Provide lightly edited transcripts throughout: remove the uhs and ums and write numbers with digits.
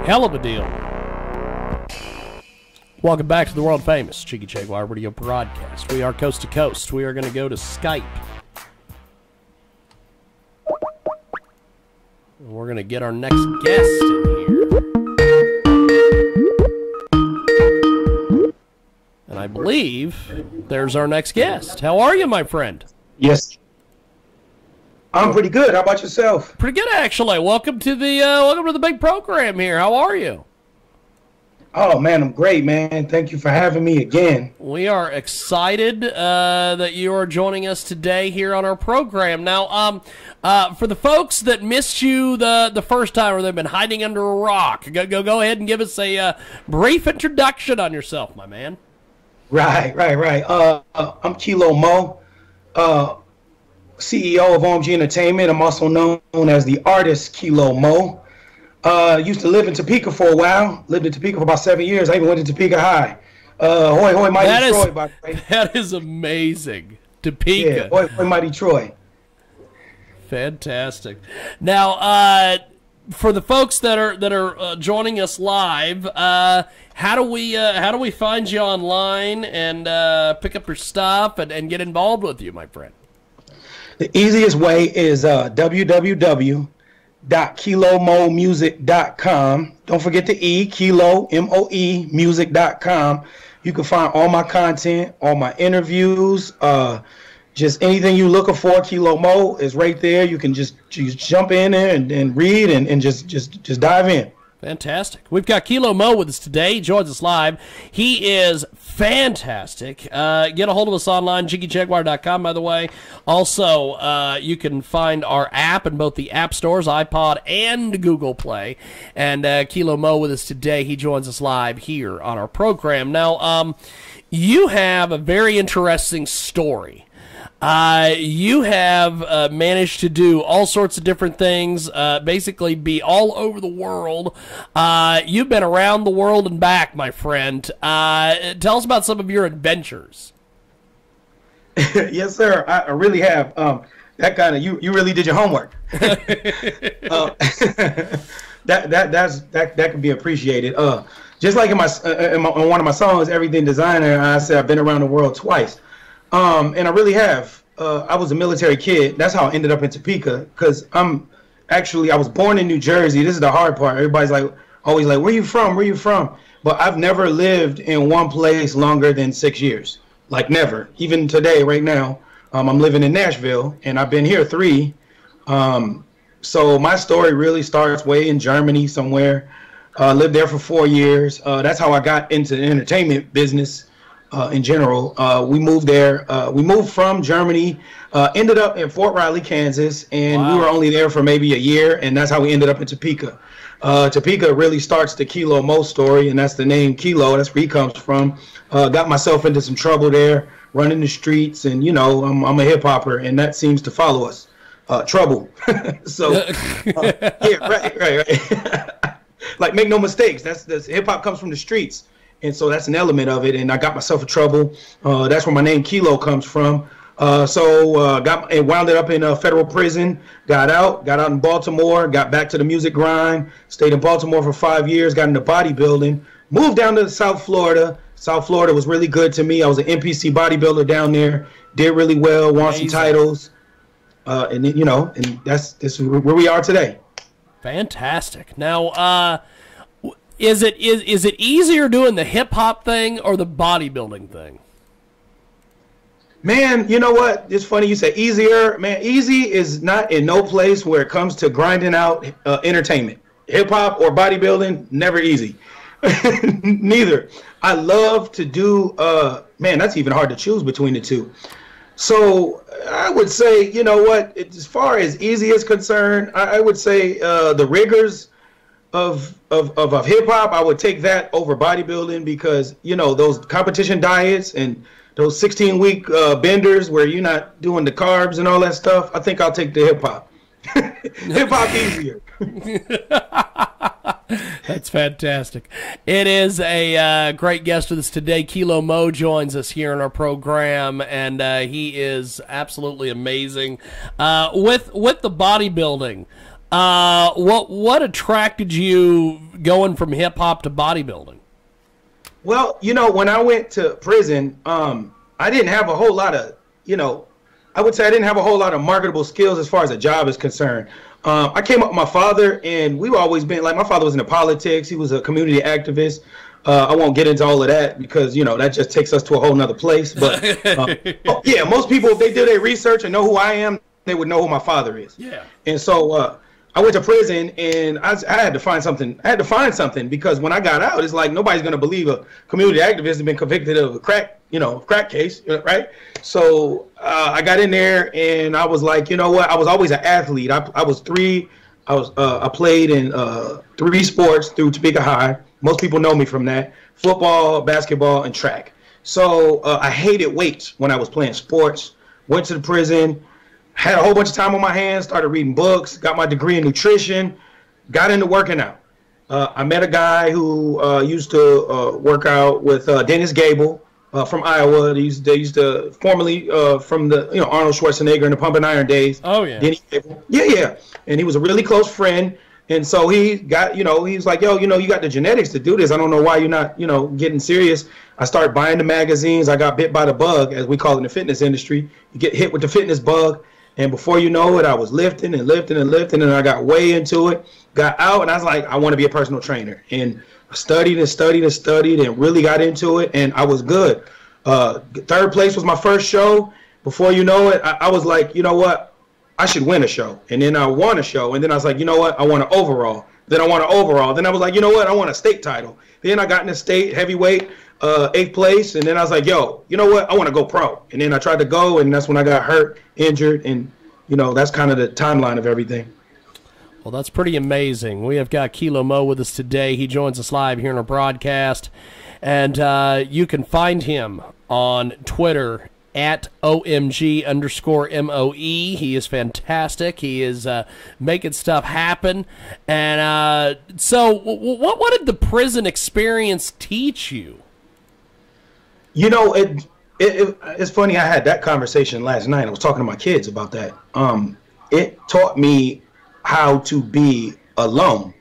Hell of a deal. Welcome back to the world famous Jiggy Jaguar radio broadcast. We are coast to coast. We are going to go to Skype. We're going to get our next guest in here. And I believe there's our next guest. How are you, my friend? Yes. I'm pretty good. How about yourself? Pretty good, actually. Welcome to the big program here. How are you? Oh, man, I'm great, man. Thank you for having me again. We are excited that you are joining us today here on our program. Now, for the folks that missed you the first time or they've been hiding under a rock, go ahead and give us a brief introduction on yourself, my man. Right. I'm Kilo M.O.E, CEO of OMG Entertainment. I'm also known as the artist Kilo M.O.E. Used to live in Topeka for a while. Lived in Topeka for about 7 years. I even went to Topeka High. Hoy, hoy, mighty Troy, by the way. That is amazing. Topeka. Yeah, hoy, hoy, mighty Troy. Fantastic. Now, for the folks that are joining us live, how do we find you online and pick up your stuff and get involved with you, my friend? The easiest way is www.kilomomusic.com. Don't forget the E, Kilo, M-O-E, music.com. You can find all my content, all my interviews, just anything you're looking for. Kilo Mo is right there. You can just jump in there and read and just dive in. Fantastic. We've got Kilo Mo with us today. He joins us live. He is fantastic. Get a hold of us online, jiggyjaguar.com, by the way. Also, you can find our app in both the app stores, iPod and Google Play. And Kilo Mo with us today. He joins us live here on our program. Now, you have a very interesting story. You have managed to do all sorts of different things, basically be all over the world. You've been around the world and back, my friend. Tell us about some of your adventures. Yes, sir. I really have. That kind of you really did your homework. That can be appreciated. Just like in one of my songs, Everything Designer, I said I've been around the world twice. And I really have. I was a military kid. That's how I ended up in Topeka, because I was born in New Jersey. This is the hard part. Everybody's always like, where you from? Where you from? But I've never lived in one place longer than 6 years. Like never. Even today, right now, I'm living in Nashville, and I've been here 3. So my story really starts way in Germany somewhere. Lived there for 4 years. That's how I got into the entertainment business. In general, we moved there. We moved from Germany, ended up in Fort Riley, Kansas, and we were only there for maybe a year, and that's how we ended up in Topeka. Topeka really starts the Kilo Mo story, and that's the name Kilo. That's where he comes from. Got myself into some trouble there, running the streets, and I'm a hip hopper, and that seems to follow us. Trouble. So, yeah, right. Like, make no mistakes. That's hip hop comes from the streets. And so that's an element of it, and I got myself in trouble. That's where my name Kilo comes from. So wound up in a federal prison. Got out in Baltimore. Got back to the music grind. Stayed in Baltimore for 5 years. Got into bodybuilding. Moved down to South Florida. South Florida was really good to me. I was an NPC bodybuilder down there. Did really well. Won some titles. And then, and that's where we are today. Fantastic. Now, Is it easier doing the hip hop thing or the bodybuilding thing? Man, you know what? It's funny you say easier. Man, easy is not in no place where it comes to grinding out entertainment. Hip hop or bodybuilding, never easy. Neither. I love to do. Man, that's even hard to choose between the two. So I would say, you know what? As far as easy is concerned, I would say the rigors of hip hop, I would take that over bodybuilding, because those competition diets and those 16-week benders where you're not doing the carbs and all that stuff. I think I'll take the hip hop. Hip hop easier. That's fantastic. It is a great guest with us today. Kilo Mo joins us here in our program, and he is absolutely amazing. With the bodybuilding, what attracted you going from hip hop to bodybuilding? Well, when I went to prison, I didn't have a whole lot of, I would say I didn't have a whole lot of marketable skills as far as a job is concerned. I came up with my father, and we've always been like, my father was into politics. He was a community activist. I won't get into all of that because, that just takes us to a whole nother place. But yeah, most people, if they do their research and know who I am, they would know who my father is. Yeah. And so I went to prison, and I had to find something. I had to find something because when I got out, it's like nobody's going to believe a community activist has been convicted of a crack case, right? So I got in there, and I was like, you know what? I was always an athlete. I played in 3 sports through Topeka High. Most people know me from that: football, basketball, and track. So I hated weights when I was playing sports. Went to the prison, had a whole bunch of time on my hands, started reading books, got my degree in nutrition, got into working out. I met a guy who used to work out with Dennis Gable from Iowa. They used to formerly from the Arnold Schwarzenegger in the Pumping Iron days. Oh yeah. Dennis Gable. Yeah. And he was a really close friend. And so he got, he was like, yo, you got the genetics to do this. I don't know why you're not, getting serious. I started buying the magazines. I got bit by the bug, as we call it in the fitness industry. You get hit with the fitness bug. And before you know it, I was lifting and lifting and lifting. And I got way into it, got out. And I was like, I want to be a personal trainer. And I studied and studied and studied and really got into it. And I was good. 3rd place was my first show. Before you know it, I was like, you know what? I should win a show. And then I won a show. And then I was like, you know what? I want an overall. Then I want an overall. Then I was like, you know what? I want a state title. Then I got in the state heavyweight, 8th place. And then I was like, yo, you know what? I want to go pro. And then I tried to go, and that's when I got hurt, injured. And, that's kind of the timeline of everything. Well, that's pretty amazing. We have got Kilo M.O.E with us today. He joins us live here in our broadcast. And you can find him on Twitter at OMG_MOE. He is fantastic. He is making stuff happen. And so what did the prison experience teach you? It's funny. I had that conversation last night. I was talking to my kids about that. It taught me how to be alone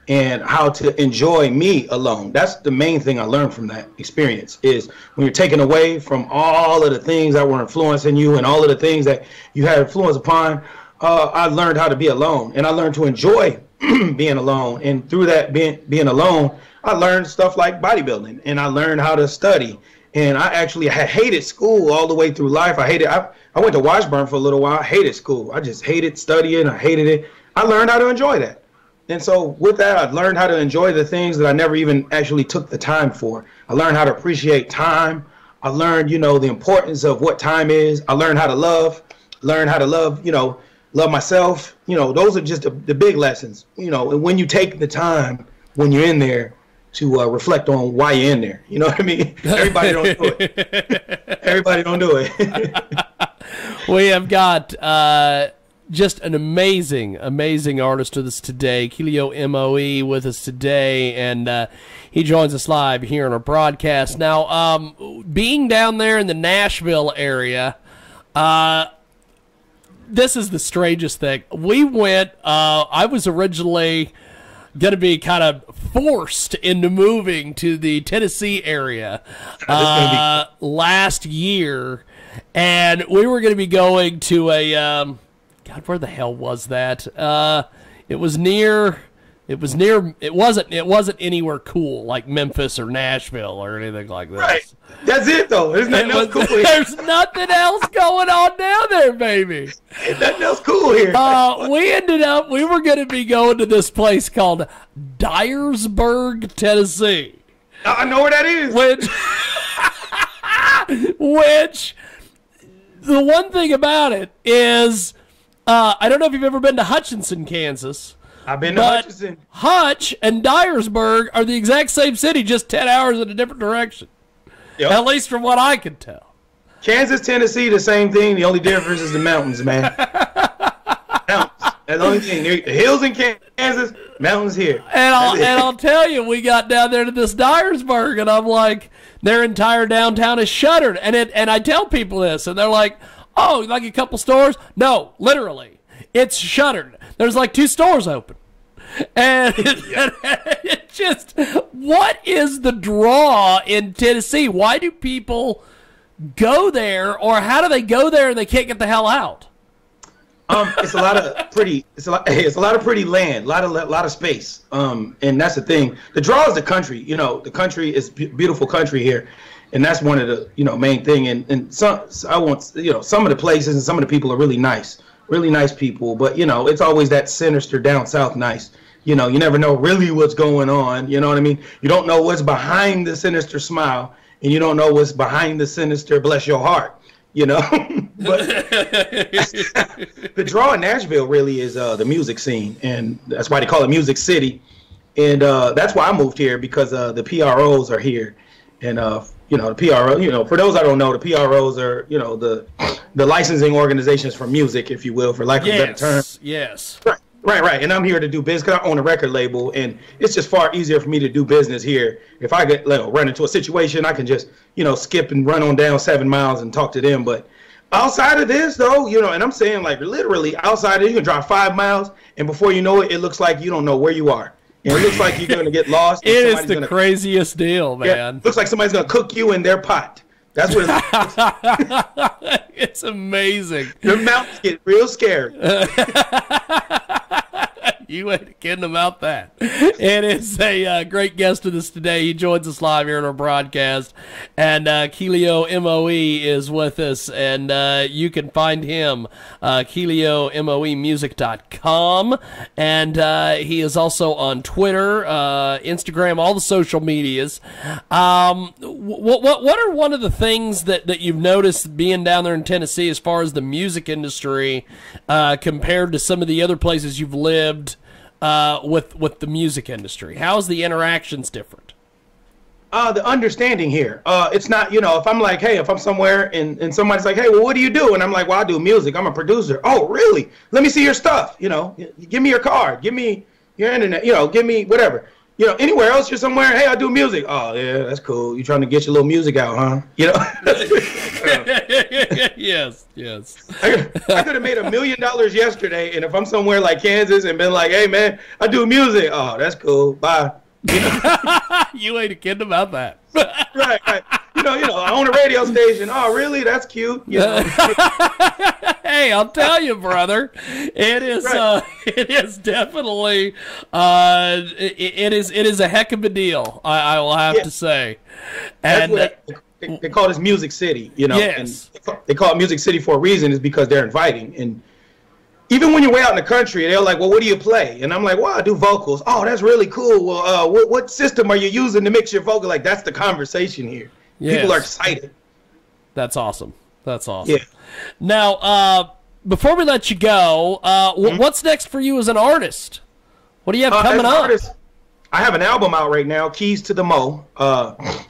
and how to enjoy me alone. That's the main thing I learned from that experience, is when you're taken away from all of the things that were influencing you and all of the things that you had influence upon, I learned how to be alone, and I learned to enjoy being alone. And through that being alone, I learned stuff like bodybuilding, and I learned how to study. And I actually had hated school all the way through life. I went to Washburn for a little while. I hated school. I just hated studying. I hated it. I learned how to enjoy that. And so with that, I learned how to enjoy the things that I never even actually took the time for. I learned how to appreciate time. I learned, the importance of what time is. I learned how to love, love myself. Those are just the big lessons, and when you take the time, when you're in there, to reflect on why you're in there. You know what I mean? Everybody don't do it. Everybody don't do it. We have got just an amazing artist with us today, Kilo M.O.E. with us today, and he joins us live here on our broadcast. Now, being down there in the Nashville area, this is the strangest thing. We went, I was originally going to be kind of forced into moving to the Tennessee area last year, and we were going to be going to a God, where the hell was that? It wasn't anywhere cool like Memphis or Nashville or anything like this. Right. That's it though. There's nothing else cool here. There's nothing else going on down there, baby. Ain't nothing else cool here. We were going to be going to this place called Dyersburg, Tennessee. I know where that is. Which the one thing about it is, I don't know if you've ever been to Hutchinson, Kansas. I've been to Hutchinson. Hutch and Dyersburg are the exact same city, just 10 hours in a different direction. Yep. At least from what I can tell. Kansas, Tennessee, the same thing. The only difference is the mountains, man. Mountains. That's the only thing. The hills in Kansas, mountains here. And I'll tell you, we got down there to this Dyersburg, and I'm like, their entire downtown is shuttered. And I tell people this, and they're like, oh, like a couple stores? No, literally. It's shuttered. There's like 2 stores open. And Just what is the draw in Tennessee? Why do people go there, or how do they go there and they can't get the hell out? It's a lot of pretty. It's a lot of pretty land, lot of space. And that's the thing. The draw is the country. The country is beautiful country here, and that's one of the main thing. And some some of the places and some of the people are really nice people. But it's always that sinister down south nice. You never know really what's going on. You know what I mean? You don't know what's behind the sinister smile, and you don't know what's behind the sinister bless your heart. But the draw in Nashville really is the music scene, and that's why they call it Music City. And that's why I moved here, because the PROs are here. And the PRO, for those I don't know, the PROs are the licensing organizations for music, if you will, for lack of a better term. Yes. Right. And I'm here to do business because I own a record label, and it's just far easier for me to do business here. If I get run into a situation, I can just skip and run on down 7 miles and talk to them. But outside of this, though, and I'm saying literally outside of it, you can drive 5 miles, and before you know it, it looks like you don't know where you are. And it looks like you're going to get lost. It is the craziest deal, man. Yeah, looks like somebody's going to cook you in their pot. That's what it's amazing. Your mountains get real scary. You ain't kidding about that. It is a great guest with us today. He joins us live here in our broadcast. And Keelio M.O.E. is with us. And you can find him, KeelioMOEmusic.com. And he is also on Twitter, Instagram, all the social medias. What are one of the things that you've noticed being down there in Tennessee as far as the music industry compared to some of the other places you've lived with the music industry? How's the interactions different? The understanding here. It's not, if I'm like, hey, if I'm somewhere and somebody's like, hey, well, what do you do? And I'm like, well, I do music. I'm a producer. Oh, really? Let me see your stuff. Give me your card. Give me your internet. Give me whatever. Anywhere else you're somewhere, hey, I do music. Oh, yeah, that's cool. You trying to get your little music out, huh? Yes. I could have made $1 million yesterday, and if I'm somewhere like Kansas and been like, hey, man, I do music. Oh, that's cool. Bye. You ain't kidding about that. Right. I own a radio station. Oh, really? That's cute. Hey, I'll tell you, brother. It is. Right. It is definitely. It is a heck of a deal. I will have to say. And they call this Music City. Yes. And they call it Music City for a reason. Is because they're inviting. And even when you're way out in the country, they're like, well, what do you play? And I'm like, well, I do vocals. Oh, that's really cool. Well, what system are you using to mix your vocal? Like, that's the conversation here. Yes. People are excited. That's awesome. Yeah. Now, before we let you go, what's next for you as an artist? What do you have coming up? Artist, I have an album out right now, Keys to the M.O.E.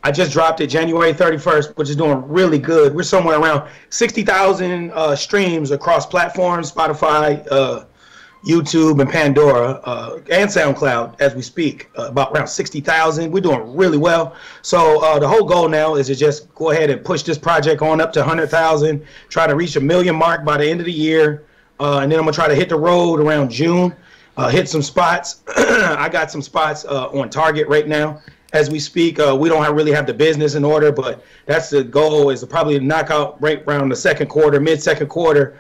I just dropped it January 31st, which is doing really good. We're somewhere around 60,000 streams across platforms, Spotify, YouTube, and Pandora, and SoundCloud as we speak. About around 60,000. We're doing really well. So the whole goal now is to just go ahead and push this project on up to 100,000, try to reach a million mark by the end of the year, and then I'm going to try to hit the road around June. Hit some spots. I got some spots on target right now as we speak. We don't really have the business in order, but that's the goal, is to probably knock out right around the second quarter, mid-second quarter,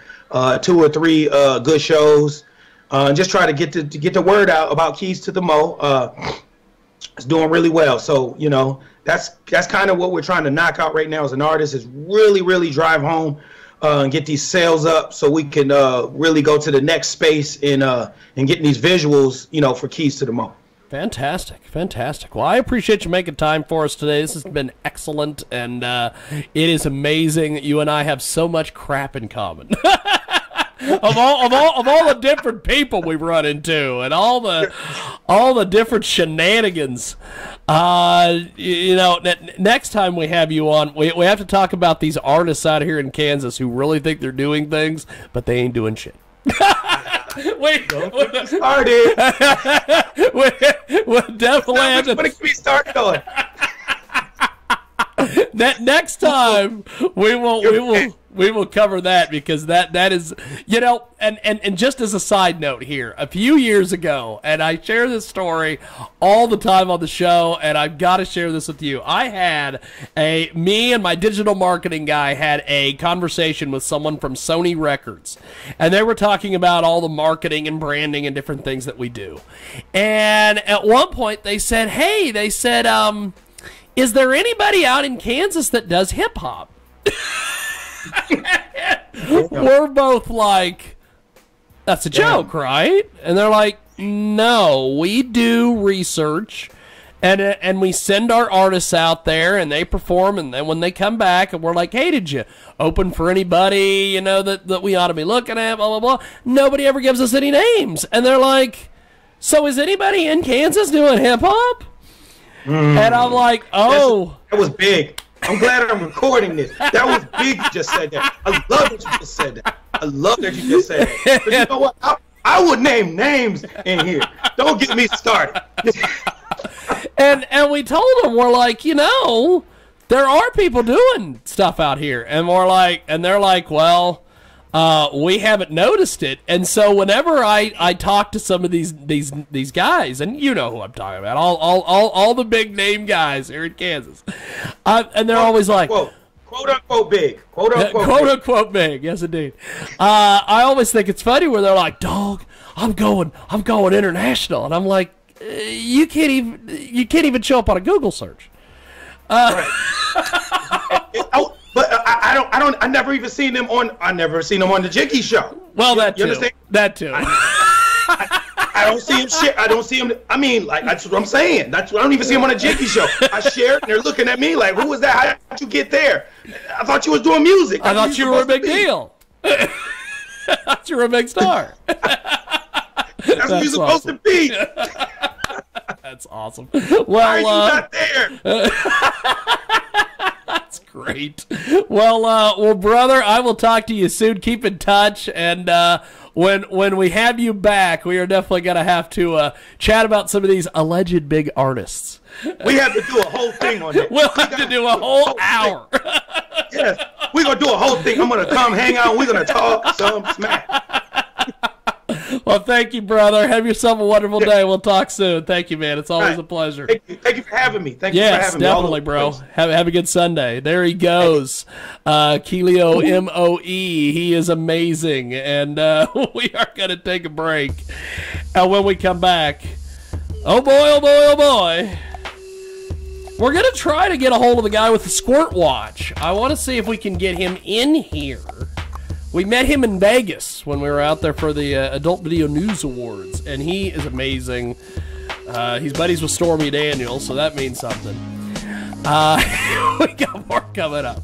2 or 3 good shows, and just try to get the word out about Keys to the M.O.E. It's doing really well. So, that's kind of what we're trying to knock out right now as an artist, is really drive home and get these sales up so we can really go to the next space in getting these visuals, for Keys to the M.O.E. Fantastic. Well, I appreciate you making time for us today. This has been excellent, and it is amazing that you and I have so much crap in common. Of all the different people we run into, and all the different shenanigans. Next time we have you on, we have to talk about these artists out here in Kansas who really think they're doing things, but they ain't doing shit. Wait, started. We'll definitely have to. What can we start on? Next time we will We will cover that because that is, you know, and just as a side note here, a few years ago, and I share this story all the time on the show, and I've got to share this with you. Me and my digital marketing guy had a conversation with someone from Sony Records, and they were talking about all the marketing and branding and different things that we do. And at one point they said, is there anybody out in Kansas that does hip hop? We're both like, that's a joke, right? And they're like, no, we do research and we send our artists out there and they perform, and then when they come back and we're like, hey, did you open for anybody, you know, that we ought to be looking at, blah, blah, blah. Nobody ever gives us any names. And they're like, so is anybody in Kansas doing hip hop? And I'm like, oh. That was big. I'm glad I'm recording this. That was big. You just said that. I love that you just said that. I love that you just said that. But you know what? I would name names in here. Don't get me started. and we told them, we're like, you know, there are people doing stuff out here, and they're like, well, we haven't noticed it. And so whenever I talk to some of these guys, and you know who I'm talking about, all the big name guys here in Kansas, and they're always like, quote unquote big, quote unquote big. Yes, indeed. I always think it's funny where they're like, dog, I'm going international, and I'm like, you can't even show up on a Google search. Right. But I never even seen them on. I never seen them on the Jiggy show. Well, you understand? That too. I don't see him shit. I don't see him. I mean, like, that's what I'm saying. I don't even see him on the Jiggy show. I shared, and they're looking at me like, "Who was that? How did you get there?" I thought you was doing music. I thought you were a big deal. I thought you were a big star. That's what you're supposed to be. That's awesome. Well, why are you not there? That's great. Well, brother, I will talk to you soon. Keep in touch, and when we have you back, we are definitely going to have to chat about some of these alleged big artists. We have to do a whole thing on that. We'll have to do a whole hour. Yes, we're going to do a whole thing. I'm going to come hang out. We're going to talk some smack. Well, thank you, brother. Have yourself a wonderful day. We'll talk soon. Thank you, man. It's always a pleasure. Thank you for having me. Thank you for having me. Yes, definitely, bro. Have a good Sunday. There he goes. Keelio M.O.E. He is amazing. And we are going to take a break. And when we come back, oh boy, we're going to try to get a hold of the guy with the squirt watch. I want to see if we can get him in here. We met him in Vegas when we were out there for the Adult Video News Awards, and he is amazing. He's buddies with Stormy Daniels, so that means something. We got more coming up.